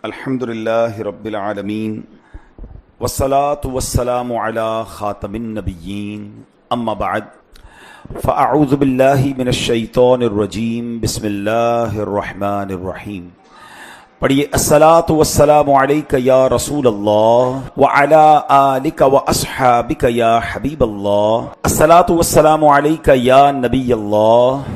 الحمدللہ رب العالمین والصلاة والسلام علی خاتم النبیین اما بعد فاعوذ باللہ من الشیطان الرجیم بسم اللہ الرحمن الرحیم. پڑھیے الصلاۃ والسلام علیک یا رسول اللہ وعلی آلک واصحابک یا حبیب اللہ. الصلاۃ والسلام علیک یا نبی اللہ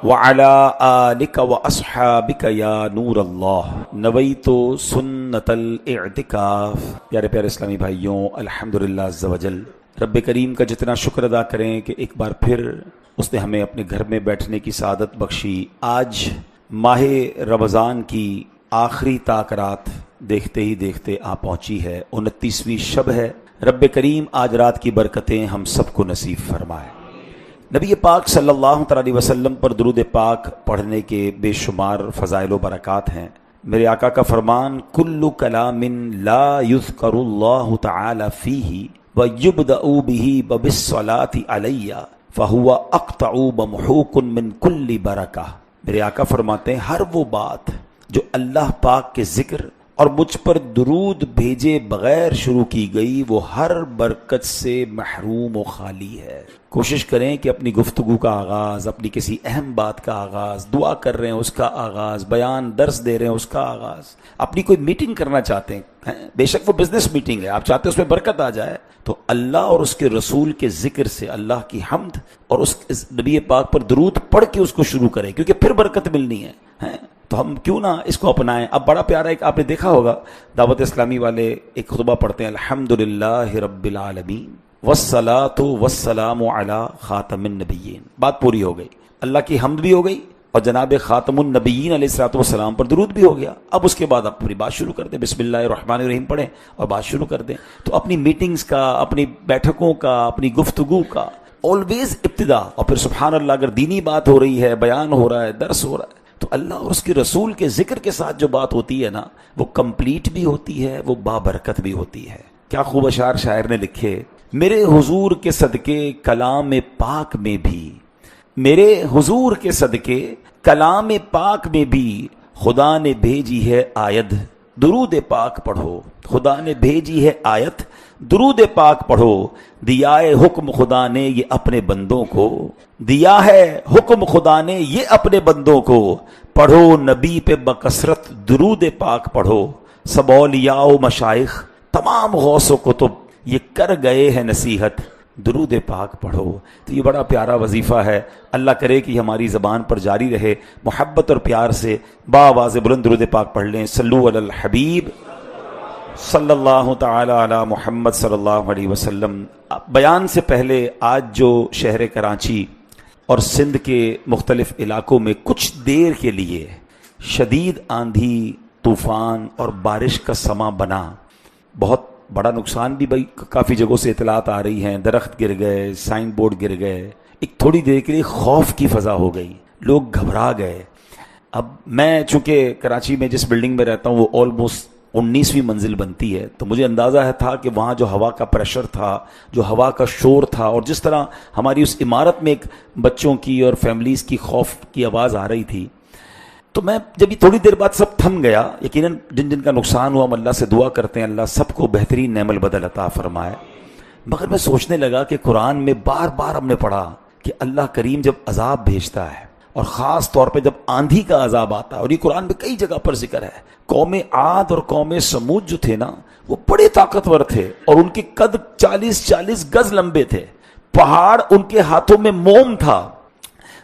وعلی آلک واصحابک یا نور اللہ. نویت سنت الاعتکاف. پیارے پیارے اسلامی بھائیوں، الحمدللہ عز وجل رب کریم کا جتنا شکر ادا کریں کہ ایک بار پھر اس نے ہمیں اپنے گھر میں بیٹھنے کی سعادت بخشی. آج ماہ رمضان کی آخری تاکرات دیکھتے ہی دیکھتے آ پہنچی ہے. 29ویں شب ہے. رب کریم آج رات کی برکتیں ہم سب کو نصیب فرمائے. نبی پاک صلی اللہ علیہ وسلم پر درود پاک پڑھنے کے بے شمار فضائل و برکات ہیں. میرے آقا کا فرمان کل کلام لا یذکر اللہ تعالی فیہ ویبدأ بہ بالصلاۃ علی فہو اقطع ممحوق من کل برکہ. میرے آقا فرماتے ہیں ہر وہ بات جو اللہ پاک کے ذکر اور مجھ پر درود بھیجے بغیر شروع کی گئی وہ ہر برکت سے محروم و خالی ہے. کوشش کریں کہ اپنی گفتگو کا آغاز، اپنی کسی اہم بات کا آغاز، دعا کر رہے ہیں اس کا آغاز، بیان درس دے رہے ہیں اس کا آغاز، اپنی کوئی میٹنگ کرنا چاہتے ہیں، بے شک وہ بزنس میٹنگ ہے، آپ چاہتے ہیں اس میں برکت آ جائے، تو اللہ اور اس کے رسول کے ذکر سے، اللہ کی حمد اور اس نبی پاک پر درود پڑھ کے اس کو شروع کریں، کیونکہ پھر برکت ملنی ہے. تو ہم کیوں نہ اس کو اپنائیں. اب بڑا پیارا ایک آپ نے دیکھا ہوگا دعوت اسلامی والے ایک خطبہ پڑھتے ہیں الحمدللہ رب العالمین والصلاۃ والسلام علی خاتم النبیین. بات پوری ہو گئی، اللہ کی حمد بھی ہو گئی اور جناب خاتم النبیین علیہ الصلوۃ والسلام پر درود بھی ہو گیا. اب اس کے بعد آپ پوری بات شروع کر دیں، بسم اللہ الرحمن الرحیم پڑھیں اور بات شروع کر دیں. تو اپنی میٹنگز کا، اپنی بیٹھکوں کا، اپنی گفتگو کا آلویز ابتدا، اور پھر سبحان اللہ اگر دینی بات ہو رہی ہے، بیان ہو رہا ہے، درس ہو رہا ہے، تو اللہ اور اس کے رسول کے ذکر کے ساتھ جو بات ہوتی ہے نا وہ کمپلیٹ بھی ہوتی ہے، وہ بابرکت بھی ہوتی ہے. کیا خوب اشعار شاعر نے لکھے، میرے حضور کے صدقے کلام پاک میں بھی، میرے حضور کے صدقے کلام پاک میں بھی خدا نے بھیجی ہے آیت درود پاک پڑھو. خدا نے بھیجی ہے آیت درود پاک پڑھو. دیا ہے حکم خدا نے یہ اپنے بندوں کو، دیا ہے حکم خدا نے یہ اپنے بندوں کو، پڑھو نبی پہ بکثرت درود پاک پڑھو. سب اولیاء و مشائخ تمام غوث و کتب یہ کر گئے ہیں نصیحت درود پاک پڑھو. تو یہ بڑا پیارا وظیفہ ہے. اللہ کرے کہ ہماری زبان پر جاری رہے. محبت اور پیار سے باواز بلند درود پاک پڑھ لیں. صلو علی الحبیب صلی اللہ تعالی علی محمد صلی اللہ علیہ وسلم. بیان سے پہلے آج جو شہر کراچی اور سندھ کے مختلف علاقوں میں کچھ دیر کے لیے شدید آندھی، طوفان اور بارش کا سماں بنا، بہت بڑا نقصان بھی کافی جگہوں سے اطلاعات آ رہی ہیں. درخت گر گئے، سائن بورڈ گر گئے. ایک تھوڑی دیر کے لیے خوف کی فضا ہو گئی، لوگ گھبرا گئے. اب میں چونکہ کراچی میں جس بلڈنگ میں رہتا ہوں وہ آلموسٹ 19ویں منزل بنتی ہے، تو مجھے اندازہ تھا کہ وہاں جو ہوا کا پریشر تھا، جو ہوا کا شور تھا، اور جس طرح ہماری اس عمارت میں ایک بچوں کی اور فیملیز کی خوف کی آواز آ رہی تھی، تو میں جب یہ تھوڑی دیر بعد سب تھم گیا. یقیناً جن جن کا نقصان ہوا ہم اللہ سے دعا کرتے ہیں اللہ سب کو بہترین نعم البدل عطا فرمائے. مگر میں سوچنے لگا کہ قرآن میں بار بار ہم نے پڑھا کہ اللہ کریم جب عذاب بھیجتا ہے اور خاص طور پہ جب آندھی کا عذاب آتا ہے، اور یہ قرآن میں کئی جگہ پر ذکر ہے، قوم عاد اور قوم سمود جو تھے نا وہ بڑے طاقتور تھے اور ان کے قد 40 گز لمبے تھے، پہاڑ ان کے ہاتھوں میں موم تھا،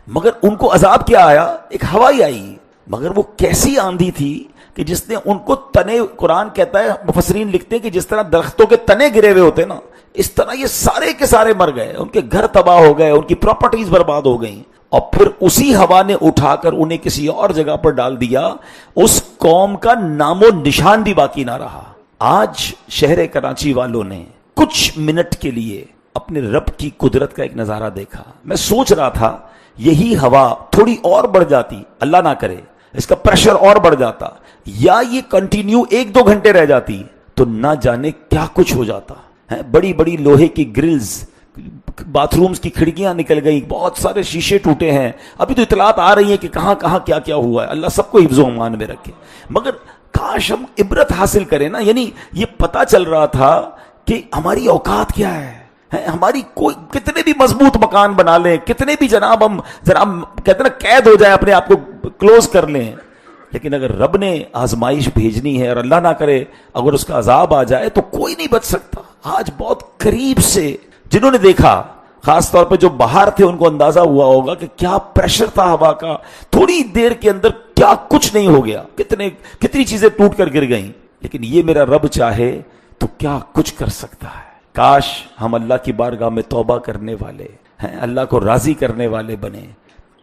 مگر ان کو عذاب کیا آیا؟ ایک ہوائی آئی، مگر وہ کیسی آندھی تھی کہ جس نے ان کو تنے، قرآن کہتا ہے، مفسرین لکھتے ہیں کہ جس طرح درختوں کے تنے گرے ہوئے ہوتے نا اس طرح یہ سارے کے سارے مر گئے، ان کے گھر تباہ ہو گئے، ان کی پراپرٹیز برباد ہو گئیں، اور پھر اسی ہوا نے اٹھا کر انہیں کسی اور جگہ پر ڈال دیا. اس قوم کا نام و نشان بھی باقی نہ رہا. آج شہر کراچی والوں نے کچھ منٹ کے لیے اپنے رب کی قدرت کا ایک نظارہ دیکھا. میں سوچ رہا تھا یہی ہوا تھوڑی اور بڑھ جاتی، اللہ نہ کرے اس کا پریشر اور بڑھ جاتا، یا یہ کنٹینیو 1-2 گھنٹے رہ جاتی تو نہ جانے کیا کچھ ہو جاتا. بڑی بڑی لوہے کی گرلز، باتھ رومز کی کھڑکیاں نکل گئی، بہت سارے شیشے ٹوٹے ہیں. ابھی تو اطلاعات آ رہی ہیں کہ کہاں کہاں کیا کیا ہوا ہے. اللہ سب کو حفظ و امان میں رکھے. مگر کاش ہم عبرت حاصل کریں نا. یعنی یہ پتا چل رہا تھا کہ ہماری اوقات کیا ہے. ہماری کوئی کتنے بھی مضبوط مکان بنا لیں, کتنے بھی جناب ہم کہتے ہیں نا قید ہو جائے, اپنے آپ کو کلوز کر لیں, لیکن اگر رب نے آزمائش بھیجنی ہے اور اللہ نہ کرے اگر اس کا عذاب آ جائے تو کوئی نہیں بچ سکتا. آج بہت قریب سے جنہوں نے دیکھا, خاص طور پہ جو باہر تھے, ان کو اندازہ ہوا ہوگا کہ کیا پریشر تھا ہوا کا, تھوڑی دیر کے اندر کیا کچھ نہیں ہو گیا, کتنی چیزیں ٹوٹ کر گر گئیں. لیکن یہ میرا رب چاہے تو کیا کچھ کر سکتا ہے. کاش ہم اللہ کی بارگاہ میں توبہ کرنے والے ہیں, اللہ کو راضی کرنے والے بنے.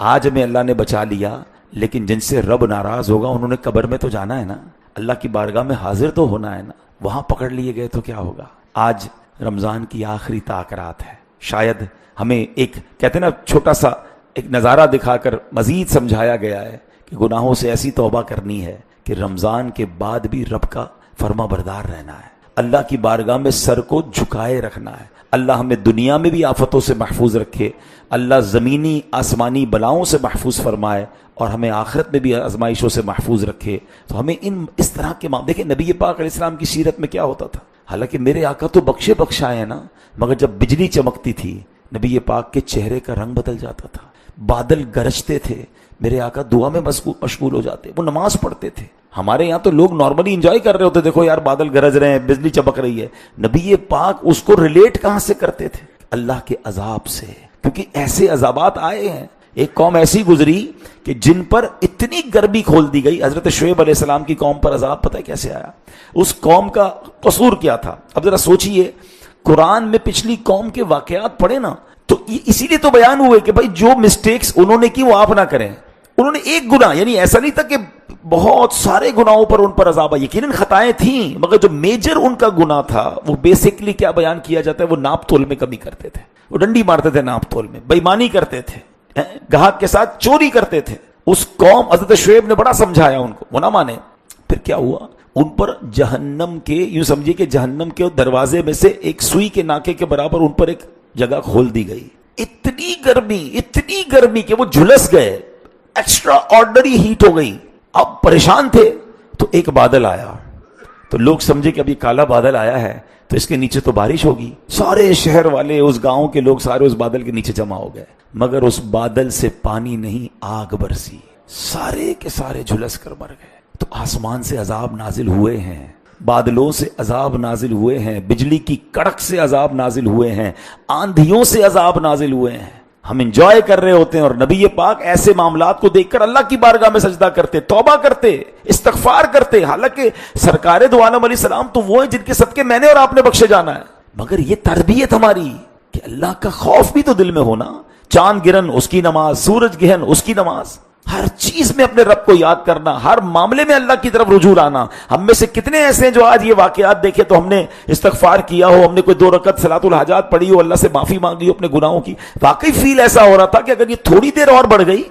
آج ہمیں اللہ نے بچا لیا, لیکن جن سے رب ناراض ہوگا انہوں نے قبر میں تو جانا ہے نا, اللہ کی بارگاہ میں حاضر تو ہونا ہے نا. وہاں پکڑ لیے گئے تو کیا ہوگا. آج رمضان کی آخری تاخرات ہے. شاید ہمیں ایک کہتے ہیں نا چھوٹا سا ایک نظارہ دکھا کر مزید سمجھایا گیا ہے کہ گناہوں سے ایسی توبہ کرنی ہے کہ رمضان کے بعد بھی رب کا فرما بردار رہنا ہے, اللہ کی بارگاہ میں سر کو جھکائے رکھنا ہے. اللہ ہمیں دنیا میں بھی آفتوں سے محفوظ رکھے, اللہ زمینی آسمانی بلاؤں سے محفوظ فرمائے, اور ہمیں آخرت میں بھی آزمائشوں سے محفوظ رکھے. تو ہمیں اس طرح کے دیکھیں نبی پاک علیہ السلام کی سیرت میں کیا ہوتا تھا. حالانکہ میرے آقا تو بخشے بخشائے ہیں نا, مگر جب بجلی چمکتی تھی نبی پاک کے چہرے کا رنگ بدل جاتا تھا, بادل گرجتے تھے, میرے آقا دعا میں مشغول ہو جاتے, وہ نماز پڑھتے تھے. ہمارے یہاں تو لوگ نارملی انجوائے کر رہے ہوتے, دیکھو یار بادل گرج رہے ہیں, بجلی چمک رہی ہے. نبی پاک اس کو ریلیٹ کہاں سے کرتے تھے؟ اللہ کے عذاب سے, کیونکہ ایسے عذابات آئے ہیں. ایک قوم ایسی گزری کہ جن پر اتنی گرمی کھول دی گئی. حضرت شعیب علیہ السلام کی قوم پر عذاب پتہ ہے کیسے آیا؟ اس قوم کا قصور کیا تھا؟ اب ذرا سوچئے, قرآن میں پچھلی قوم کے واقعات پڑھے نا تو اسی لیے تو بیان ہوئے کہ بھائی جو مسٹیکس انہوں نے کی وہ آپ نہ کریں. انہوں نے ایک گناہ, یعنی ایسا نہیں تھا کہ بہت سارے گناہوں پر ان پر عذاب آیا, یقیناً خطائیں تھیں, مگر جو میجر ان کا گناہ تھا وہ بیسکلی کیا بیان کیا جاتا ہے, وہ ناپ تول میں کمی کرتے تھے, وہ ڈنڈی مارتے تھے ناپ تول میں, بےایمانی کرتے تھے, گاہک کے ساتھ چوری کرتے تھے. اس قوم حضرت شعیب نے بڑا سمجھایا ان کو, وہ نہ مانے. پھر کیا ہوا, ان پر جہنم کے, یوں سمجھیے کہ جہنم کے دروازے میں سے ایک سوئی کے ناکے کے برابر ان پر ایک جگہ کھول دی گئی. اتنی گرمی کہ وہ جھلس گئے, ایکسٹرا آرڈنری ہیٹ ہو گئی. اب پریشان تھے تو ایک بادل آیا, تو لوگ سمجھے کہ ابھی کالا بادل آیا ہے تو اس کے نیچے تو بارش ہوگی. سارے شہر والے, اس گاؤں کے لوگ سارے اس بادل کے نیچے جمع ہو گئے, مگر اس بادل سے پانی نہیں, آگ برسی, سارے کے سارے جھلس کر مر گئے. تو آسمان سے عذاب نازل ہوئے ہیں, بادلوں سے عذاب نازل ہوئے ہیں, بجلی کی کڑک سے عذاب نازل ہوئے ہیں, آندھیوں سے عذاب نازل ہوئے ہیں. ہم انجوائے کر رہے ہوتے ہیں اور نبی پاک ایسے معاملات کو دیکھ کر اللہ کی بارگاہ میں سجدہ کرتے, توبہ کرتے, استغفار کرتے. حالانکہ سرکار دو عالم علیہ السلام تو وہ ہیں جن کے صدقے میں نے اور آپ نے بخشے جانا ہے. مگر یہ تربیت ہماری کہ اللہ کا خوف بھی تو دل میں ہونا. چاند گرن اس کی نماز, سورج گہن اس کی نماز, ہر چیز میں اپنے رب کو یاد کرنا, ہر معاملے میں اللہ کی طرف رجوع لانا. ہم میں سے کتنے ایسے ہیں جو آج یہ واقعات دیکھے تو ہم نے استغفار کیا ہو, ہم نے کوئی 2 رکعت صلاۃ الحاجات پڑھی ہو, اللہ سے معافی مانگی ہو اپنے گناہوں کی, واقعی فیل ایسا ہو رہا تھا کہ اگر یہ تھوڑی دیر اور بڑھ گئی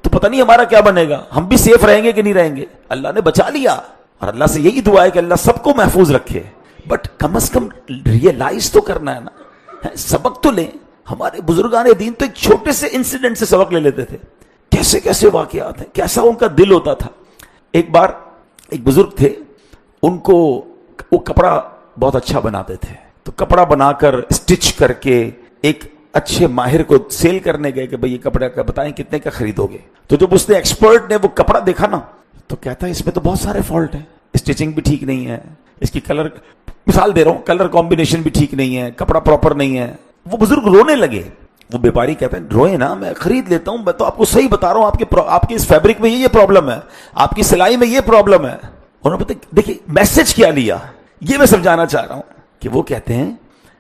تو پتہ نہیں ہمارا کیا بنے گا, ہم بھی سیف رہیں گے کہ نہیں رہیں گے. اللہ نے بچا لیا, اور اللہ سے یہی دعا ہے کہ اللہ سب کو محفوظ رکھے. But come is come realise تو کرنا ہے نا, سبق تو لیں. ہمارے بزرگان دین تو ایک چھوٹے سے انسیڈنٹ سے سبق لے لیتے تھے. کیسے کیسے واقعات ہیں, کیسا ان کا دل ہوتا تھا. ایک بار ایک بزرگ تھے, ان کو وہ کپڑا بہت اچھا بناتے تھے, تو کپڑا بنا کر اسٹچ کر کے ایک اچھے ماہر کو سیل کرنے گئے کہ بھئی یہ کپڑا کا بتائیں کتنے کا خریدو گے. تو جب اس نے ایکسپرٹ نے وہ کپڑا دیکھا نا تو کہتا ہے اس میں تو بہت سارے فالٹ ہیں, اسٹچنگ بھی ٹھیک نہیں ہے, اس کی کلر, مثال دے رہا ہوں, کلر کمبینیشن بھی ٹھیک نہیں ہے, کپڑا پراپر نہیں ہے. وہ بزرگ رونے لگے. وہ بیپاری کہتا ہے روئے نا, میں خرید لیتا ہوں, میں تو آپ کو صحیح بتا رہا ہوں, آپ کے اس فیبرک میں یہ پرابلم ہے, آپ کی سلائی میں یہ پرابلم ہے. انہوں نے دیکھیے میسج کیا لیا, یہ میں سمجھانا چاہ رہا ہوں کہ وہ کہتے ہیں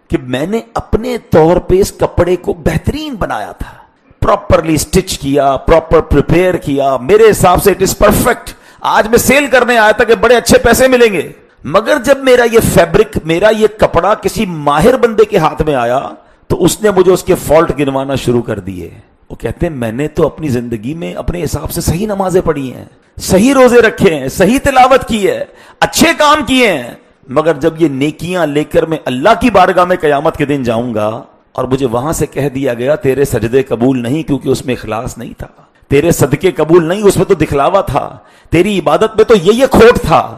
کہ میں نے اپنے طور پہ اس کپڑے کو بہترین بنایا تھا, پراپرلی اسٹچ کیا, پراپر پریپیئر کیا, میرے حساب سے اٹ از پرفیکٹ. آج میں سیل کرنے آیا تھا کہ بڑے اچھے پیسے ملیں گے, مگر جب میرا یہ فیبرک, میرا یہ کپڑا کسی ماہر بندے کے ہاتھ میں آیا تو اس نے مجھے اس کے فالٹ گنوانا شروع کر دیے. وہ کہتے ہیں میں نے تو اپنی زندگی میں اپنے حساب سے صحیح نمازیں پڑھی ہیں, صحیح روزے رکھے ہیں, صحیح تلاوت کی ہے, اچھے کام کیے ہیں, مگر جب یہ نیکیاں لے کر میں اللہ کی بارگاہ میں قیامت کے دن جاؤں گا اور مجھے وہاں سے کہہ دیا گیا تیرے سجدے قبول نہیں کیونکہ اس میں اخلاص نہیں تھا, تیرے صدقے قبول نہیں اس میں تو دکھلاوا تھا, تیری عبادت میں تو یہ کھوٹ تھا,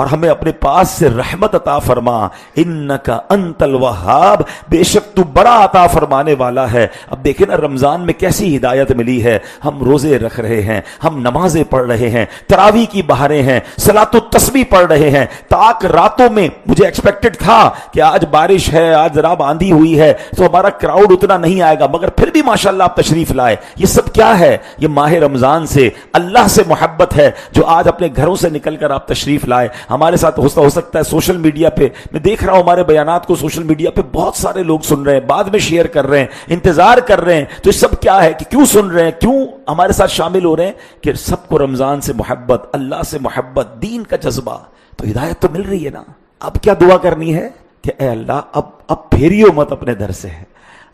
اور ہمیں اپنے پاس سے رحمت عطا فرما، انکا انت الوہاب، بے شک تو بڑا عطا فرمانے والا ہے۔ اب دیکھیں نا رمضان میں کیسی ہدایت ملی ہے، ہم روزے رکھ رہے ہیں، ہم نمازیں پڑھ رہے ہیں، تراویح کی بہاریں ہیں، صلاۃ التسبیح پڑھ رہے ہیں، تاک راتوں میں مجھے ایکسپیکٹڈ تھا کہ آج بارش ہے، آج ذرا آندھی ہوئی ہے تو ہمارا کراؤڈ اتنا نہیں آئے گا، مگر پھر بھی ماشاءاللہ آپ تشریف لائے۔ یہ سب کیا ہے؟ یہ ماہ رمضان سے اللہ سے محبت ہے جو آج اپنے گھروں سے نکل کر آپ تشریف لائے۔ ہمارے ساتھ ہو سکتا ہے سوشل میڈیا پہ میں دیکھ رہا ہوں، ہمارے بیانات کو سوشل میڈیا پہ بہت سارے لوگ سن رہے ہیں، بعد میں شیئر کر رہے ہیں، انتظار کر رہے ہیں۔ تو یہ سب کیا ہے کہ کیوں سن رہے ہیں، کیوں ہمارے ساتھ شامل ہو رہے ہیں؟ کہ سب کو رمضان سے محبت، اللہ سے محبت، دین کا جذبہ، تو ہدایت تو مل رہی ہے نا۔ اب کیا دعا کرنی ہے کہ اے اللہ اب پھیریو مت اپنے در سے،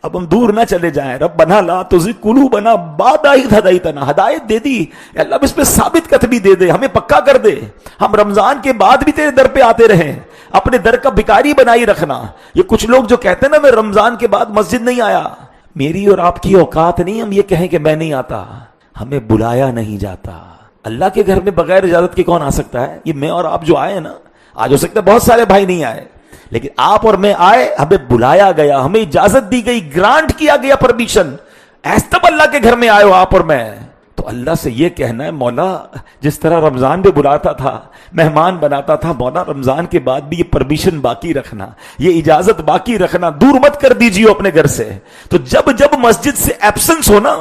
اب ہم دور نہ چلے جائیں۔ ربنا لا تزغ قلوبنا بعد اذ ہدیتنا، ہدایت دے دی، اے اللہ اس پہ ثابت قدمی دے دے، ہمیں پکا کر دے، ہم رمضان کے بعد بھی تیرے در پہ آتے رہیں، اپنے در کا بھکاری بنائی رکھنا۔ یہ کچھ لوگ جو کہتے ہیں نا میں رمضان کے بعد مسجد نہیں آیا، میری اور آپ کی اوقات نہیں ہم یہ کہیں کہ میں نہیں آتا، ہمیں بلایا نہیں جاتا۔ اللہ کے گھر میں بغیر اجازت کے کون آ سکتا ہے؟ یہ میں اور آپ جو آئے ہیں نا، آج ہو سکتا ہے بہت سارے بھائی نہیں آئے، لیکن آپ اور میں آئے، ہمیں بلایا گیا، ہمیں اجازت دی گئی، گرانٹ کیا گیا پرمیشن، ایسا تب اللہ کے گھر میں آئے ہو آپ اور میں۔ تو اللہ سے یہ کہنا ہے مولا جس طرح رمضان میں بلاتا تھا، مہمان بناتا تھا، مولا رمضان کے بعد بھی یہ پرمیشن باقی رکھنا، یہ اجازت باقی رکھنا، دور مت کر دیجیے اپنے گھر سے۔ تو جب مسجد سے ایبسنس ہونا،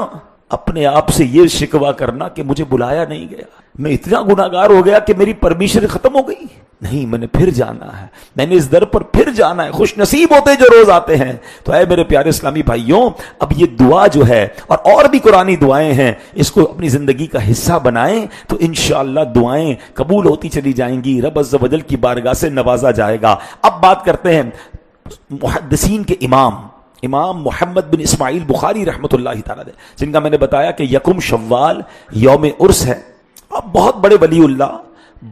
اپنے آپ سے یہ شکوہ کرنا کہ مجھے بلایا نہیں گیا، میں اتنا گناہگار ہو گیا کہ میری پرمیشن ختم ہو گئی، نہیں میں نے پھر جانا ہے، میں نے اس در پر پھر جانا ہے۔ خوش نصیب ہوتے جو روز آتے ہیں۔ تو اے میرے پیارے اسلامی بھائیوں، اب یہ دعا جو ہے اور بھی قرآنی دعائیں ہیں، اس کو اپنی زندگی کا حصہ بنائیں تو انشاءاللہ دعائیں قبول ہوتی چلی جائیں گی، رب عز و جل کی بارگاہ سے نوازا جائے گا۔ اب بات کرتے ہیں محدثین کے امام محمد بن اسماعیل بخاری رحمۃ اللہ تعالیٰ جن کا میں نے بتایا کہ یکم شوال یوم عرس ہے، اب بہت بڑے ولی اللہ،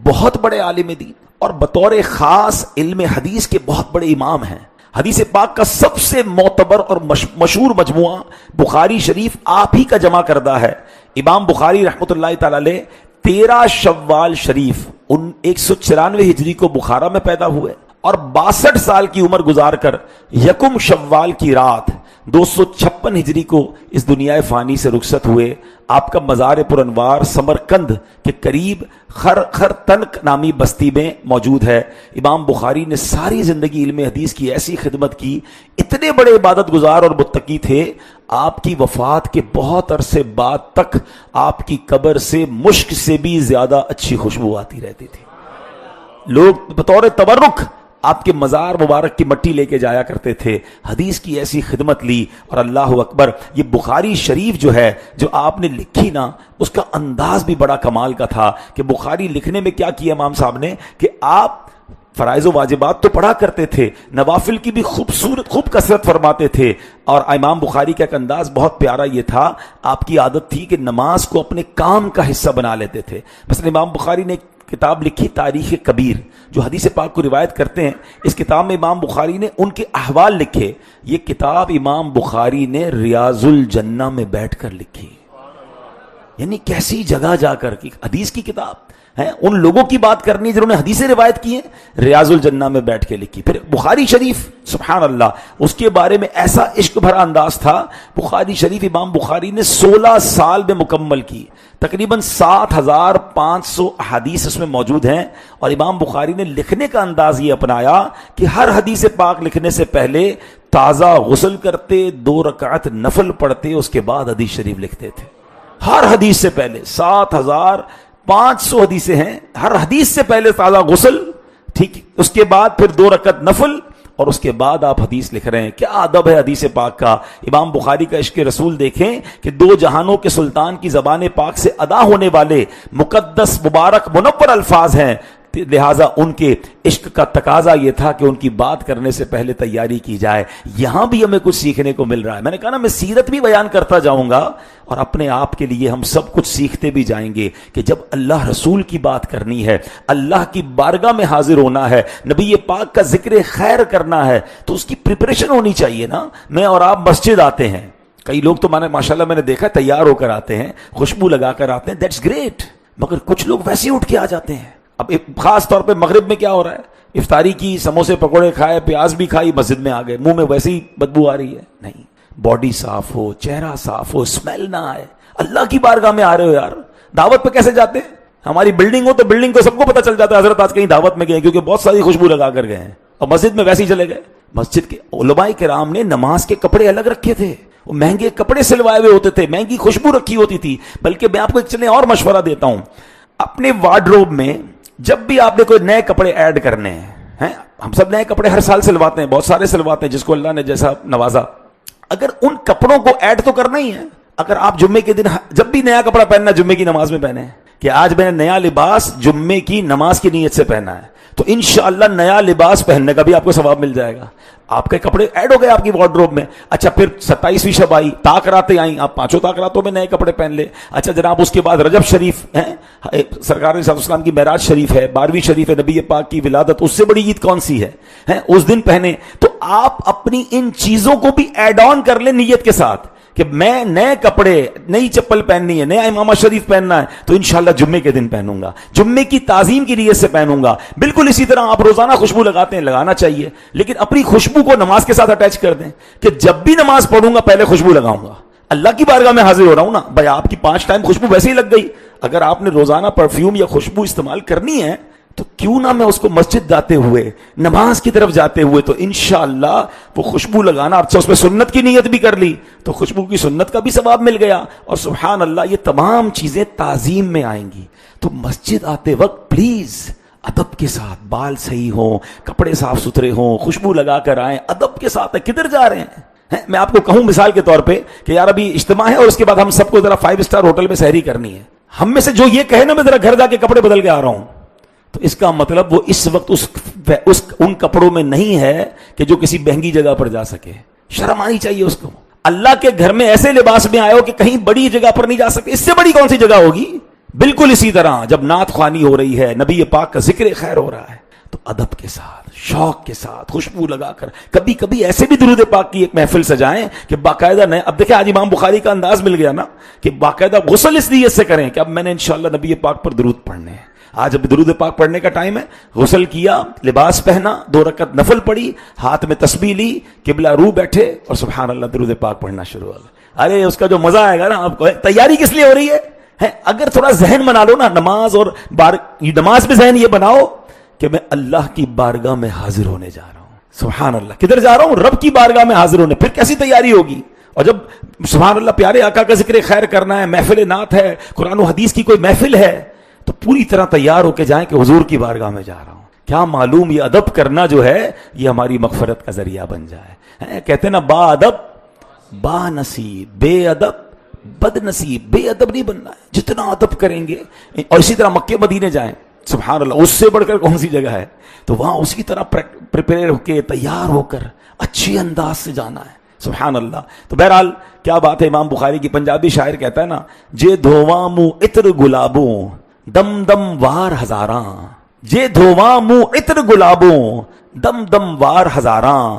بہت بڑے عالم دین، اور بطور خاص علم حدیث کے بہت بڑے امام ہیں۔ حدیث پاک کا سب سے معتبر اور مشہور مجموعہ بخاری شریف آپ ہی کا جمع کردہ ہے۔ امام بخاری رحمۃ اللہ تعالی علیہ 13 شوال شریف 194 ہجری کو بخارا میں پیدا ہوئے اور 62 سال کی عمر گزار کر یکم شوال کی رات 256 ہجری کو اس دنیا فانی سے رخصت ہوئے۔ آپ کا مزار پر انوار سمرقند کے قریب خرتنک نامی بستی میں موجود ہے۔ امام بخاری نے ساری زندگی علم حدیث کی ایسی خدمت کی، اتنے بڑے عبادت گزار اور متقی تھے، آپ کی وفات کے بہت عرصے بعد تک آپ کی قبر سے مشک سے بھی زیادہ اچھی خوشبو آتی رہتی تھی۔ لوگ بطور تبرک آپ کے مزار مبارک کی مٹی لے کے جایا کرتے تھے۔ حدیث کی ایسی خدمت لی، اور اللہ اکبر، یہ بخاری شریف جو ہے جو آپ نے لکھی نا، اس کا انداز بھی بڑا کمال کا تھا کہ بخاری لکھنے میں کیا کیا امام صاحب نے کہ آپ فرائض و واجبات تو پڑھا کرتے تھے، نوافل کی بھی خوب کثرت فرماتے تھے، اور امام بخاری کا ایک انداز بہت پیارا یہ تھا، آپ کی عادت تھی کہ نماز کو اپنے کام کا حصہ بنا لیتے تھے۔ مثلا امام بخاری نے کتاب لکھی تاریخ کبیر، جو حدیث پاک کو روایت کرتے ہیں، اس کتاب میں امام بخاری نے ان کے احوال لکھے۔ یہ کتاب امام بخاری نے ریاض الجنہ میں بیٹھ کر لکھی، یعنی کیسی جگہ جا کر کی حدیث کی کتاب ہے، ان لوگوں کی بات کرنی جنہوں نے حدیثیں روایت کی ہیں، ریاض الجنہ میں بیٹھ کے لکھی۔ پھر بخاری شریف، سبحان اللہ، اس کے بارے میں ایسا عشق بھرا انداز تھا۔ بخاری شریف امام بخاری نے 16 سال میں مکمل کی، تقریباً 7500 احادیث اس میں موجود ہیں، اور امام بخاری نے لکھنے کا انداز یہ اپنایا کہ ہر حدیث پاک لکھنے سے پہلے تازہ غسل کرتے، 2 رکعت نفل پڑھتے، اس کے بعد حدیث شریف لکھتے تھے۔ ہر حدیث سے پہلے 7500 حدیثیں ہیں، ہر حدیث سے پہلے تازہ غسل، ٹھیک، اس کے بعد پھر 2 رکعت نفل، اور اس کے بعد آپ حدیث لکھ رہے ہیں۔ کیا ادب ہے حدیث پاک کا۔ امام بخاری کا عشق رسول دیکھیں کہ 2 جہانوں کے سلطان کی زبان پاک سے ادا ہونے والے مقدس مبارک منور الفاظ ہیں، لہٰذا ان کے عشق کا تقاضا یہ تھا کہ ان کی بات کرنے سے پہلے تیاری کی جائے۔ یہاں بھی ہمیں کچھ سیکھنے کو مل رہا ہے۔ میں نے کہا نا، میں سیرت بھی بیان کرتا جاؤں گا، اور اپنے آپ کے لیے ہم سب کچھ سیکھتے بھی جائیں گے کہ جب اللہ رسول کی بات کرنی ہے، اللہ کی بارگاہ میں حاضر ہونا ہے، نبی پاک کا ذکر خیر کرنا ہے، تو اس کی پریپریشن ہونی چاہیے نا۔ میں اور آپ مسجد آتے ہیں، کئی لوگ تو ماشاءاللہ میں نے دیکھا تیار ہو کر آتے ہیں، خوشبو لگا کر آتے ہیں، دیٹس گریٹ، مگر کچھ لوگ ویسے ہی اٹھ کے آ جاتے ہیں، اب خاص طور پہ مغرب میں کیا ہو رہا ہے، افطاری کی، سموسے پکوڑے کھائے، پیاز بھی کھائی، مسجد میں آ گئے، منہ میں ویسے ہی بدبو آ رہی ہے. نہیں، باڈی صاف ہو، چہرہ صاف ہو، اسمیل نہ آئے. اللہ کی بارگاہ میں آ رہے ہو یار. دعوت پہ کیسے جاتے ہیں؟ ہماری بلڈنگ ہو تو بلڈنگ کو سب کو پتہ چل جاتا ہے حضرت آج کہیں دعوت میں گئے، کیونکہ بہت ساری خوشبو لگا کر گئے ہیں. اور مسجد میں ویسے ہی چلے گئے. مسجد کے علماء کرام نے نماز کے کپڑے الگ رکھے تھے، وہ مہنگے کپڑے سلوائے ہوئے ہوتے تھے، مہنگی خوشبو رکھی ہوتی تھی. بلکہ میں آپ کو ایک چلیں اور مشورہ دیتا ہوں، اپنے وارڈروب میں جب بھی آپ نے کوئی نئے کپڑے ایڈ کرنے ہیں، ہم سب نئے کپڑے ہر سال سلواتے ہیں، بہت سارے سلواتے ہیں جس کو اللہ نے جیسا نوازا. اگر ان کپڑوں کو ایڈ تو کرنا ہی ہے. اگر آپ جمعے کے دن جب بھی نیا کپڑا پہننا، جمعے کی نماز میں پہنے کہ آج میں نے نیا لباس جمعے کی نماز کی نیت سے پہنا ہے، تو انشاءاللہ نیا لباس پہننے کا بھی آپ کو ثواب مل جائے گا. آپ کے کپڑے ایڈ ہو گئے آپ کی وارڈروب میں. اچھا، پھر 27ویں شب آئی، طاق راتیں آئیں، آپ 5 طاق راتوں میں نئے کپڑے پہن لے. اچھا جناب، اس کے بعد رجب شریف ہے، سرکار صلی اللہ علیہ وسلم کی معراج شریف ہے، 12ویں شریف ہے، نبی پاک کی ولادت، اس سے بڑی عید کون سی ہے، اس دن پہنے. تو آپ اپنی ان چیزوں کو بھی ایڈ آن کر لیں نیت کے ساتھ کہ میں نئے کپڑے، نئی چپل پہننی ہے، نیا امامہ شریف پہننا ہے، تو انشاءاللہ جمعے کے دن پہنوں گا، جمعے کی تعظیم کی نیت سے پہنوں گا. بالکل اسی طرح آپ روزانہ خوشبو لگاتے ہیں، لگانا چاہیے، لیکن اپنی خوشبو کو نماز کے ساتھ اٹیچ کر دیں کہ جب بھی نماز پڑھوں گا پہلے خوشبو لگاؤں گا. اللہ کی بارگاہ میں حاضر ہو رہا ہوں نا بھائی، آپ کی 5 ٹائم خوشبو ویسے ہی لگ گئی. اگر آپ نے روزانہ پرفیوم یا خوشبو استعمال کرنی ہے تو کیوں نہ میں اس کو مسجد جاتے ہوئے، نماز کی طرف جاتے ہوئے، تو انشاءاللہ وہ خوشبو لگانا. اچھا، اس میں سنت کی نیت بھی کر لی تو خوشبو کی سنت کا بھی ثواب مل گیا. اور سبحان اللہ، یہ تمام چیزیں تعظیم میں آئیں گی. تو مسجد آتے وقت پلیز ادب کے ساتھ، بال صحیح ہوں، کپڑے صاف ستھرے ہوں، خوشبو لگا کر آئیں، ادب کے ساتھ. کدھر جا رہے ہیں؟ میں آپ کو کہوں مثال کے طور پہ کہ یار ابھی اجتماع ہے اور اس کے بعد ہم سب کو ذرا 5 اسٹار ہوٹل میں سحری کرنی ہے. ہم میں سے جو یہ کہے نا میں ذرا گھر جا کے کپڑے بدل کے آ رہا ہوں، تو اس کا مطلب وہ اس وقت ان کپڑوں میں نہیں ہے کہ جو کسی مہنگی جگہ پر جا سکے. شرم آنی چاہیے اس کو. اللہ کے گھر میں ایسے لباس میں آئے ہو کہ کہیں بڑی جگہ پر نہیں جا سکتے. اس سے بڑی کون سی جگہ ہوگی؟ بالکل اسی طرح جب نعت خوانی ہو رہی ہے، نبی پاک کا ذکر خیر ہو رہا ہے، تو ادب کے ساتھ، شوق کے ساتھ، خوشبو لگا کر. کبھی کبھی ایسے بھی درود پاک کی ایک محفل سجائیں کہ باقاعدہ نئے. اب دیکھیں آج امام بخاری کا انداز مل گیا نا کہ باقاعدہ غسل اس نیت سے کریں کہ اب میں نے انشاءاللہ نبی پاک پر درود پڑھنے ہیں. آج اب درود پاک پڑھنے کا ٹائم ہے. غسل کیا، لباس پہنا، 2 رکعت نفل پڑھی، ہاتھ میں تسبیح لی، قبلہ رو بیٹھے اور سبحان اللہ درود پاک پڑھنا شروع ہو گیا. ارے اس کا جو مزہ آئے گا نا آپ کو. تیاری کس لیے ہو رہی ہے؟ اگر تھوڑا ذہن بنا لو نا، نماز اور نماز میں ذہن یہ بناؤ کہ میں اللہ کی بارگاہ میں حاضر ہونے جا رہا ہوں. سبحان اللہ، کدھر جا رہا ہوں؟ رب کی بارگاہ میں حاضر ہونے. پھر کیسی تیاری ہوگی؟ اور جب سبحان اللہ پیارے آقا کا ذکر خیر کرنا ہے، محفل نعت ہے، قرآن و حدیث کی کوئی محفل ہے، تو پوری طرح تیار ہو کے جائیں کہ حضور کی بارگاہ میں جا رہا ہوں. کیا معلوم یہ ادب کرنا جو ہے یہ ہماری مغفرت کا ذریعہ بن جائے. کہتے ہیں نا، با ادب با نصیب، بے ادب بد نصیب. بے ادب نہیں بننا ہے، جتنا ادب کریں گے. اور اسی طرح مکے مدینے جائیں، سبحان اللہ، اس سے بڑھ کر کون سی جگہ ہے؟ تو وہاں اسی طرح پریپیئر ہو کے، تیار ہو کر اچھے انداز سے جانا ہے. سبحان اللہ. تو بہرحال کیا بات ہے، امام بخاری کی پنجابی شاعر کہتا ہے نا، جے دھواں منہ عطر گلابوں دم دم وار ہزاراں، جے دھواں منہ عطر گلابوں دم دم وار ہزاراں،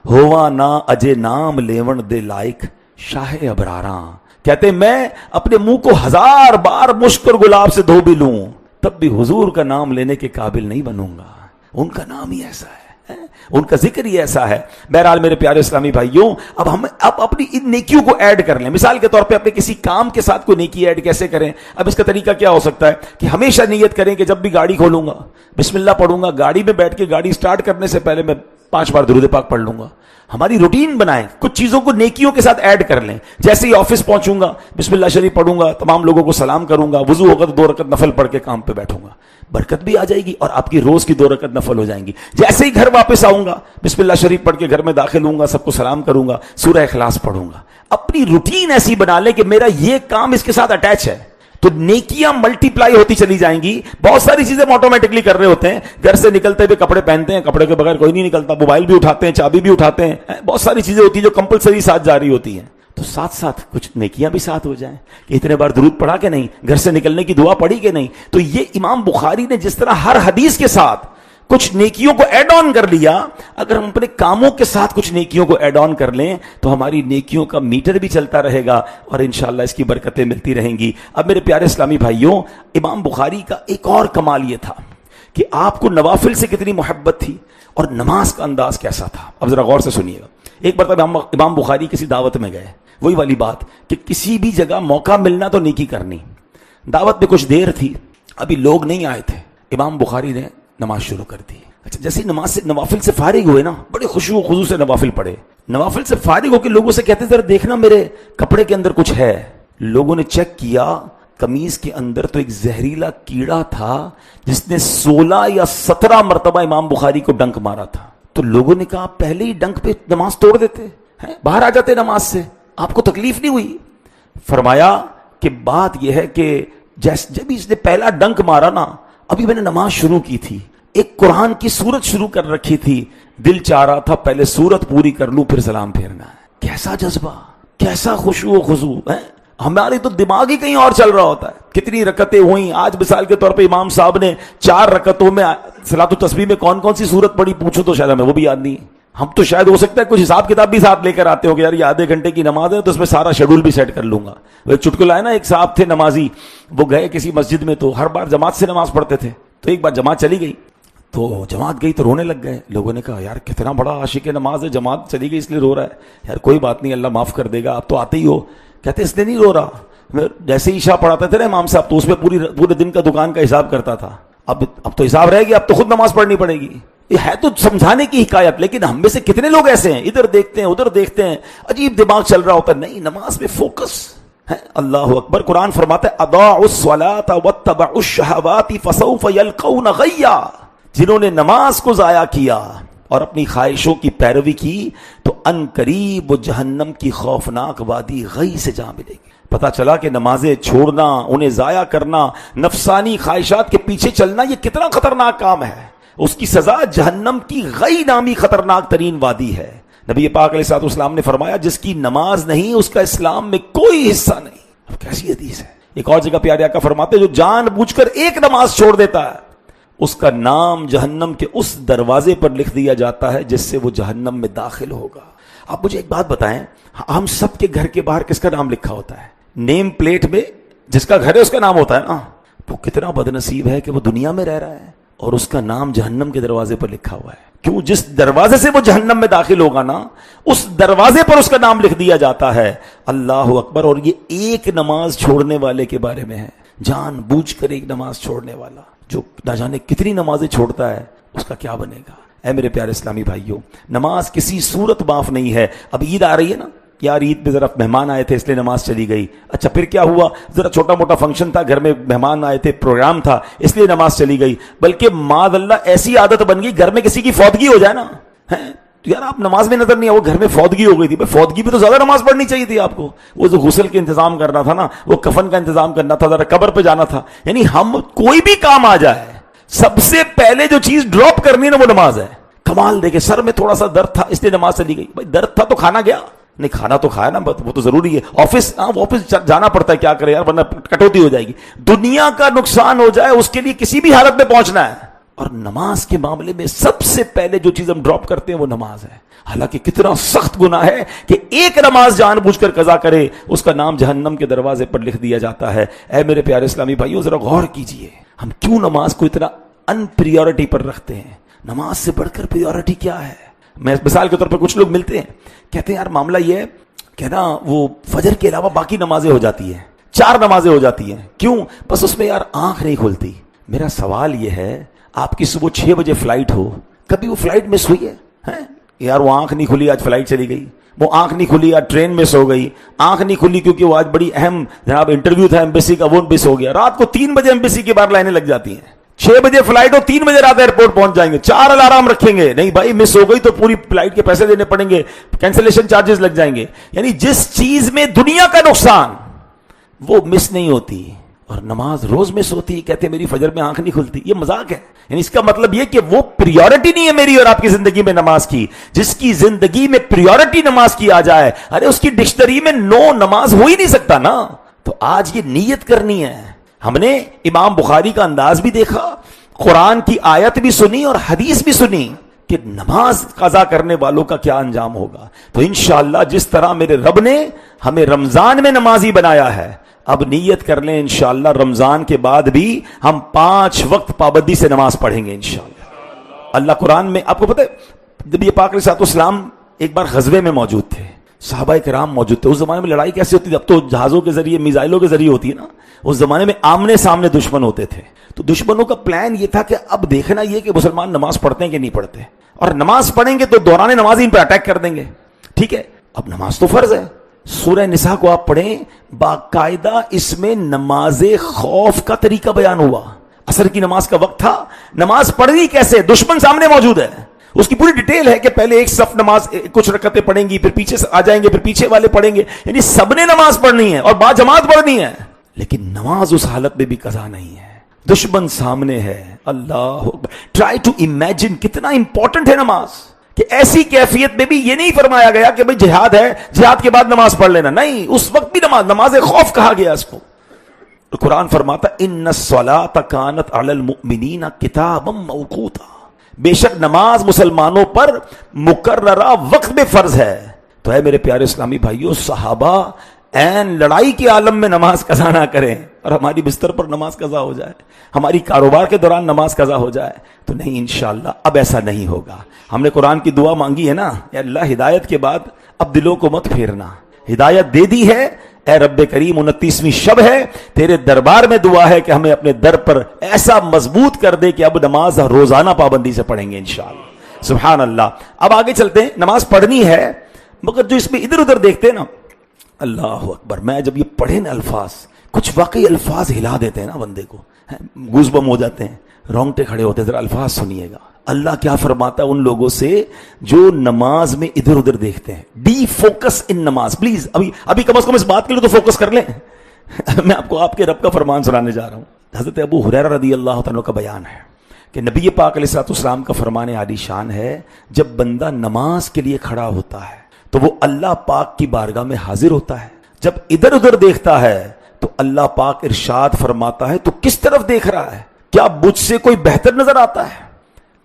ہوا نہ اجے نام لیون دے لائق شاہ ابراراں. کہتے ہیں میں اپنے منہ کو 1000 بار مشک اور گلاب سے دھو بھی لوں تب بھی حضور کا نام لینے کے قابل نہیں بنوں گا. ان کا نام ہی ایسا ہے، ان کا ذکر ہی ایسا ہے. بہرحال میرے پیارے اسلامی بھائیوں، اب ہم اپنی ان نیکیوں کو ایڈ کر لیں. مثال کے طور پہ اپنے کسی کام کے ساتھ کوئی نیکی ایڈ کیسے کریں؟ اب اس کا طریقہ کیا ہو سکتا ہے کہ ہمیشہ نیت کریں کہ جب بھی گاڑی کھولوں گا بسم اللہ پڑھوں گا، گاڑی میں بیٹھ کے گاڑی سٹارٹ کرنے سے پہلے میں 5 بار درود پاک پڑھ لوں گا. ہماری روٹین بنائیں، کچھ چیزوں کو نیکیوں کے ساتھ ایڈ کر لیں. جیسے ہی آفس پہنچوں گا بسم اللہ شریف پڑھوں گا، تمام لوگوں کو سلام کروں گا، وضو ہوگا تو 2 رکعت نفل پڑھ کے کام پہ بیٹھوں گا. برکت بھی آ جائے گی اور آپ کی روز کی 2 رکعت نفل ہو جائیں گی. جیسے ہی گھر واپس آؤں گا بسم اللہ شریف پڑھ کے گھر میں داخل ہوں گا، سب کو سلام کروں گا، سورہ اخلاص پڑھوں گا. اپنی روٹین ایسی بنا لیں کہ میرا یہ کام اس کے ساتھ اٹیچ ہے، تو نیکیاں ملٹی پلائی ہوتی چلی جائیں گی. بہت ساری چیزیں ہم آٹومیٹکلی کر رہے ہوتے ہیں. گھر سے نکلتے ہوئے کپڑے پہنتے ہیں، کپڑے کے بغیر کوئی نہیں نکلتا. موبائل بھی اٹھاتے ہیں، چابی بھی اٹھاتے ہیں. بہت ساری چیزیں ہوتی ہیں جو کمپلسری ساتھ جاری ہوتی ہیں. تو ساتھ ساتھ کچھ نیکیاں بھی ساتھ ہو جائیں کہ اتنے بار درود پڑھا کہ نہیں، گھر سے نکلنے کی دعا پڑھی کہ نہیں. تو یہ امام بخاری نے جس طرح ہر حدیث کے ساتھ کچھ نیکیوں کو ایڈ آن کر لیا، اگر ہم اپنے کاموں کے ساتھ کچھ نیکیوں کو ایڈ آن کر لیں تو ہماری نیکیوں کا میٹر بھی چلتا رہے گا اور انشاءاللہ اس کی برکتیں ملتی رہیں گی. اب میرے پیارے اسلامی بھائیوں، امام بخاری کا ایک اور کمال یہ تھا کہ آپ کو نوافل سے کتنی محبت تھی اور نماز کا انداز کیسا تھا. اب ذرا غور سے سنیے گا. ایک مرتبہ امام بخاری کسی دعوت میں گئے, وہی والی بات کہ کسی بھی جگہ موقع ملنا تو نیکی کرنی. دعوت میں کچھ دیر تھی, ابھی لوگ نہیں آئے تھے, امام بخاری نے نماز شروع کر دی. اچھا, جیسے نوافل سے فارغ ہوئے نا, بڑے خشوع و خضوع سے نوافل پڑھے. نوافل سے فارغ ہو کے لوگوں سے کہتے ذرا دیکھنا میرے کپڑے کے اندر کچھ ہے. لوگوں نے چیک کیا, قمیض کے اندر تو ایک زہریلا کیڑا تھا جس نے 16 یا 17 مرتبہ امام بخاری کو ڈنک مارا تھا. تو لوگوں نے کہا پہلے ہی ڈنک پہ نماز توڑ دیتے ہیں, باہر آ جاتے نماز سے, آپ کو تکلیف نہیں ہوئی. فرمایا کہ بات یہ ہے کہ جب اس نے پہلا ڈنک مارا نا, ابھی میں نے نماز شروع کی تھی, ایک قرآن کی سورت شروع کر رکھی تھی, دل چاہ رہا تھا پہلے سورت پوری کر لوں پھر سلام پھیرنا ہے. کیسا جذبہ, کیسا خشوع و خضوع ہے. ہمارے تو دماغ ہی کہیں اور چل رہا ہوتا ہے. کتنی رکعتیں ہوئیں آج, مثال کے طور پہ امام صاحب نے 4 رکعتوں میں صلاۃ التسبیح میں کون کون سی سورت پڑھی, پوچھو تو شاید ہمیں وہ بھی یاد نہیں. ہم تو شاید ہو سکتا ہے کچھ حساب کتاب بھی ساتھ لے کر آتے ہو کہ یار یہ آدھے گھنٹے کی نماز ہے تو اس میں سارا شیڈول بھی سیٹ کر لوں گا. وہ چٹکلا ہے نا, ایک صاحب تھے نمازی, وہ گئے کسی مسجد میں تو ہر بار جماعت سے نماز پڑھتے تھے. تو ایک بار جماعت چلی گئی, تو جماعت گئی تو رونے لگ گئے. لوگوں نے کہا یار کتنا بڑا عاشق نماز ہے, جماعت چلی گئی اس لیے رو رہا ہے. یار کوئی بات نہیں, اللہ معاف کر دے گا, آپ تو آتے ہی ہو. کہتے اس لیے نہیں رو رہا, جیسے عشاء پڑھاتے تھے نا امام صاحب تو اس میں پورے دن کا دکان کا حساب کرتا تھا. اب تو حساب رہے گی, اب تو خود نماز پڑھنی پڑے گی. یہ ہے تو سمجھانے کی حکایت, لیکن ہم میں سے کتنے لوگ ایسے ہیں, ادھر دیکھتے ہیں ادھر دیکھتے ہیں, عجیب دماغ چل رہا ہوتا ہے. نہیں, نماز میں فوکس ہے. اللہ اکبر. قرآن فرماتا ہے اضاعوا الصلاۃ واتبعوا الشہوات فسوف یلقون غیا. جنہوں نے نماز کو ضائع کیا اور اپنی خواہشوں کی پیروی کی تو ان قریب وہ جہنم کی خوفناک وادی غی سے جا ملے گی. پتا چلا کہ نمازیں چھوڑنا, انہیں ضائع کرنا, نفسانی خواہشات کے پیچھے چلنا, یہ کتنا خطرناک کام ہے. اس کی سزا جہنم کی غی نامی خطرناک ترین وادی ہے. نبی پاک علیہ الصلوۃ والسلام نے فرمایا جس کی نماز نہیں اس کا اسلام میں کوئی حصہ نہیں. اب کیسی حدیث ہے. ایک اور جگہ پیارے آقا فرماتے جو جان بوجھ کر ایک نماز چھوڑ دیتا ہے اس کا نام جہنم کے اس دروازے پر لکھ دیا جاتا ہے جس سے وہ جہنم میں داخل ہوگا. آپ مجھے ایک بات بتائیں, ہم سب کے گھر کے باہر کس کا نام لکھا ہوتا ہے؟ نیم پلیٹ میں جس کا گھر ہے اس کا نام ہوتا ہے نا. وہ کتنا بد نصیب ہے کہ وہ دنیا میں رہ رہا ہے اور اس کا نام جہنم کے دروازے پر لکھا ہوا ہے. کیوں؟ جس دروازے سے وہ جہنم میں داخل ہوگا نا اس دروازے پر اس کا نام لکھ دیا جاتا ہے. اللہ اکبر. اور یہ ایک نماز چھوڑنے والے کے بارے میں ہے, جان بوجھ کر ایک نماز چھوڑنے والا. جو نہ جانے کتنی نمازیں چھوڑتا ہے اس کا کیا بنے گا. اے میرے پیارے اسلامی بھائیوں, نماز کسی صورت معاف نہیں ہے. اب عید آ رہی ہے نا, یار عید پہ ذرا مہمان آئے تھے اس لیے نماز چلی گئی. اچھا پھر کیا ہوا, ذرا چھوٹا موٹا فنکشن تھا, گھر میں مہمان آئے تھے, پروگرام تھا, اس لیے نماز چلی گئی. بلکہ معاذ اللہ ایسی عادت بن گئی گھر میں کسی کی فوتگی ہو جائے نا, تو یار آپ نماز میں نظر نہیں آئے, وہ گھر میں فوتگی ہو گئی تھی. فوتگی پہ تو زیادہ نماز پڑھنی چاہیے تھی آپ کو. وہ جو غسل کا انتظام کرنا تھا نا, وہ کفن کا انتظام کرنا تھا, ذرا قبر پہ جانا تھا. یعنی ہم کوئی بھی کام آ جائے سب سے پہلے جو چیز ڈراپ کرنی نا وہ نماز ہے. کمال دیکھے, سر میں تھوڑا سا درد تھا اس لیے نماز چلی گئی. بھائی درد تھا تو کھانا گیا نہیں, کھانا تو کھایا نا, وہ تو ضروری ہے. آفس جانا پڑتا ہے, کیا کرے یار ورنہ کٹوتی ہو جائے گی. دنیا کا نقصان ہو جائے اس کے لیے کسی بھی حالت میں پہنچنا ہے. اور نماز کے معاملے میں سب سے پہلے جو چیز ہم ڈراپ کرتے ہیں وہ نماز ہے. حالانکہ کتنا سخت گناہ ہے کہ ایک نماز جان بوجھ کر قضا کرے اس کا نام جہنم کے دروازے پر لکھ دیا جاتا ہے. اے میرے پیارے اسلامی بھائیوں, ذرا غور کیجئے, ہم کیوں نماز کو اتنا ان پریورٹی پر رکھتے ہیں. نماز سے بڑھ کر پریورٹی کیا ہے؟ میں مثال کے طور پر کچھ لوگ ملتے ہیں کہتے ہیں یار معاملہ یہ ہے کہ نا وہ فجر کے علاوہ باقی نمازیں ہو جاتی ہیں, 4 نمازیں ہو جاتی ہیں. کیوں؟ بس اس میں یار آنکھ نہیں کھلتی. میرا سوال یہ ہے, آپ کی صبح 6 بجے فلائٹ ہو, کبھی وہ فلائٹ مس ہوئی ہے؟ یار وہ آنکھ نہیں کھلی, آج فلائٹ چلی گئی. وہ آنکھ نہیں کھلی, آج ٹرین مس ہو گئی. آنکھ نہیں کھلی کیونکہ وہ آج بڑی اہم جناب انٹرویو تھا ایمبیسی کا, وہ مس ہو گیا. رات کو 3 بجے ایمبیسی کے باہر لائنیں لگ جاتی ہیں. 6 بجے فلائٹ ہو, 3 بجے رات ایئرپورٹ پہنچ جائیں گے. 4 الارم رکھیں گے, نہیں بھائی مس ہو گئی تو پوری فلائٹ کے پیسے دینے پڑیں گے, کینسلیشن چارجز لگ جائیں گے. یعنی جس چیز میں دنیا کا نقصان وہ مس نہیں ہوتی, اور نماز روز مس ہوتی ہے. کہتے ہیں میری فجر میں آنکھ نہیں کھلتی. یہ مذاق ہے. یعنی اس کا مطلب یہ کہ وہ پریورٹی نہیں ہے میری اور آپ کی زندگی میں نماز کی. جس کی زندگی میں پریورٹی نماز کی آ جائے, ارے اس کی ڈکشنری میں نو نماز ہو ہی نہیں سکتا نا. تو آج یہ نیت کرنی ہے. ہم نے امام بخاری کا انداز بھی دیکھا, قرآن کی آیت بھی سنی اور حدیث بھی سنی کہ نماز قضا کرنے والوں کا کیا انجام ہوگا. تو انشاءاللہ جس طرح میرے رب نے ہمیں رمضان میں نمازی بنایا ہے, اب نیت کر لیں انشاءاللہ رمضان کے بعد بھی ہم 5 وقت پابندی سے نماز پڑھیں گے انشاءاللہ۔ اللہ قرآن میں آپ کو پتہ ہے نبی پاک علیہ الصلوۃ والسلام ایک بار غزوے میں موجود تھے، صحابہ کرام موجود تھے۔ اس زمانے میں لڑائی کیسے ہوتی تھی؟ اب تو جہازوں کے ذریعے میزائلوں کے ذریعے ہوتی ہے نا، اس زمانے میں آمنے سامنے دشمن ہوتے تھے۔ تو دشمنوں کا پلان یہ تھا کہ اب دیکھنا یہ کہ مسلمان نماز پڑھتے ہیں کہ نہیں پڑھتے، اور نماز پڑھیں گے تو دوران نماز ان پہ اٹیک کر دیں گے، ٹھیک ہے؟ اب نماز تو فرض ہے، سورہ نساء کو آپ پڑھیں، باقاعدہ اس میں نماز خوف کا طریقہ بیان ہوا۔ عصر کی نماز کا وقت تھا، نماز پڑھنی کیسے؟ دشمن سامنے موجود ہے، اس کی پوری ڈیٹیل ہے کہ پہلے ایک صف نماز کچھ رکعتیں پڑھیں گی، پھر پیچھے سے آ جائیں گے، پھر پیچھے والے پڑھیں گے، یعنی سب نے نماز پڑھنی ہے اور با جماعت پڑھنی ہے۔ لیکن نماز اس حالت میں بھی قضا نہیں ہے، دشمن سامنے ہے۔ اللہ اکبر، ٹرائی ٹو امیجن کتنا امپورٹنٹ ہے نماز، کہ ایسی کیفیت میں بھی یہ نہیں فرمایا گیا کہ بھئی جہاد ہے، جہاد کے بعد نماز پڑھ لینا، نہیں، اس وقت بھی نماز خوف کہا گیا اس کو۔ قرآن فرماتا ان الصلاۃ کانت علی المؤمنین کتابا موقوتا، بے شک نماز مسلمانوں پر مقررہ وقت میں فرض ہے۔ تو اے میرے پیارے اسلامی بھائیوں، صحابہ این لڑائی کے عالم میں نماز قضا نہ کریں اور ہماری بستر پر نماز قضا ہو جائے، ہماری کاروبار کے دوران نماز قضا ہو جائے تو نہیں، انشاءاللہ اب ایسا نہیں ہوگا۔ ہم نے قرآن کی دعا مانگی ہے نا، یا اللہ ہدایت کے بعد اب دلوں کو مت پھیرنا، ہدایت دے دی ہے اے رب کریم، 29ویں شب ہے، تیرے دربار میں دعا ہے کہ ہمیں اپنے در پر ایسا مضبوط کر دے کہ اب نماز روزانہ پابندی سے پڑھیں گے انشاءاللہ۔ سبحان اللہ۔ اب آگے چلتے ہیں، نماز پڑھنی ہے، مگر جو اس میں ادھر ادھر دیکھتے ہیں نا، اللہ اکبر، میں جب یہ پڑھے نا الفاظ، کچھ واقعی الفاظ ہلا دیتے ہیں نا بندے کو، گوز بم ہو جاتے ہیں، رونگٹے کھڑے ہوتے ہیں۔ ذرا الفاظ سنیے گا، اللہ کیا فرماتا ہے ان لوگوں سے جو نماز میں ادھر ادھر دیکھتے ہیں۔ ڈی فوکس ان نماز، پلیز ابھی کم از کم اس بات کے لیے تو فوکس کر لیں۔ میں آپ کو آپ کے رب کا فرمان سنانے جا رہا ہوں۔ حضرت ابو ہریرہ رضی اللہ تعالیٰ کا بیان ہے کہ نبی پاک علیہ الصلوۃ والسلام کا فرمان عالی شان ہے، جب بندہ نماز کے لیے کھڑا ہوتا ہے تو وہ اللہ پاک کی بارگاہ میں حاضر ہوتا ہے، جب ادھر ادھر دیکھتا ہے تو اللہ پاک ارشاد فرماتا ہے تو کس طرف دیکھ رہا ہے؟ کیا مجھ سے کوئی بہتر نظر آتا ہے؟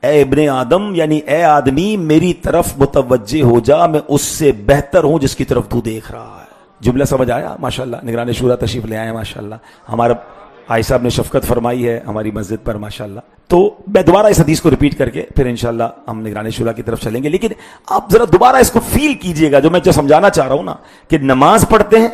اے ابن آدم، یعنی اے آدمی، میری طرف متوجہ ہو جا، میں اس سے بہتر ہوں جس کی طرف تو دیکھ رہا ہے۔ جملہ سمجھ آیا؟ ماشاءاللہ نگران شورا تشریف لے آئے ہیں، ماشاءاللہ ہمارا آئی صاحب نے شفقت فرمائی ہے ہماری مسجد پر، ماشاءاللہ۔ تو میں دوبارہ اس حدیث کو ریپیٹ کر کے پھر انشاءاللہ ہم نگران شورا کی طرف چلیں گے، لیکن آپ ذرا دوبارہ اس کو فیل کیجئے گا جو میں سمجھانا چاہ رہا ہوں نا، کہ نماز پڑھتے ہیں،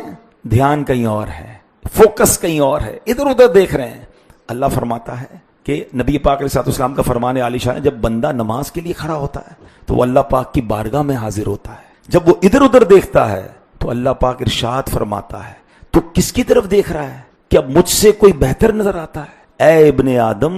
دھیان کہیں اور ہے، فوکس کہیں اور ہے، ادھر ادھر دیکھ رہے ہیں۔ اللہ فرماتا ہے کہ نبی پاک علیہ الصلوۃ والسلام کا فرمان عالی شان ہے، جب بندہ نماز کے لیے کھڑا ہوتا ہے تو وہ اللہ پاک کی بارگاہ میں حاضر ہوتا ہے، جب وہ ادھر ادھر دیکھتا ہے تو اللہ پاک ارشاد فرماتا ہے تو کس کی طرف دیکھ رہا ہے؟ کیا مجھ سے کوئی بہتر نظر آتا ہے؟ اے ابن آدم،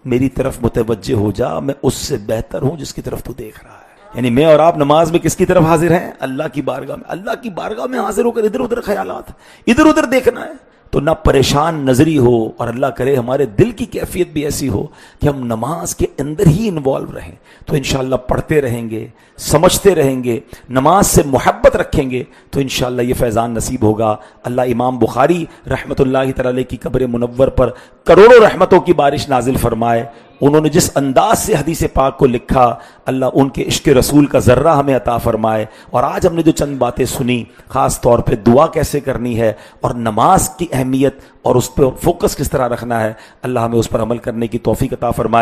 میری طرف متوجہ ہو جا، میں اس سے بہتر ہوں جس کی طرف تو دیکھ رہا ہے۔ یعنی میں اور آپ نماز میں کس کی طرف حاضر ہیں؟ اللہ کی بارگاہ میں۔ اللہ کی بارگاہ میں حاضر ہو کر ادھر ادھر خیالات، ادھر ادھر دیکھنا ہے تو نہ پریشان نظری ہو، اور اللہ کرے ہمارے دل کی کیفیت بھی ایسی ہو کہ ہم نماز کے اندر ہی انوالو رہیں، تو انشاءاللہ پڑھتے رہیں گے، سمجھتے رہیں گے، نماز سے محبت رکھیں گے تو انشاءاللہ یہ فیضان نصیب ہوگا۔ اللہ امام بخاری رحمۃ اللہ تعالی کی قبر منور پر کروڑوں رحمتوں کی بارش نازل فرمائے۔ انہوں نے جس انداز سے حدیث پاک کو لکھا، اللہ ان کے عشق رسول کا ذرہ ہمیں عطا فرمائے۔ اور آج ہم نے جو چند باتیں سنی، خاص طور پہ دعا کیسے کرنی ہے اور نماز کی اہمیت اور اس پہ فوکس کس طرح رکھنا ہے، اللہ ہمیں اس پر عمل کرنے کی توفیق عطا فرمائے۔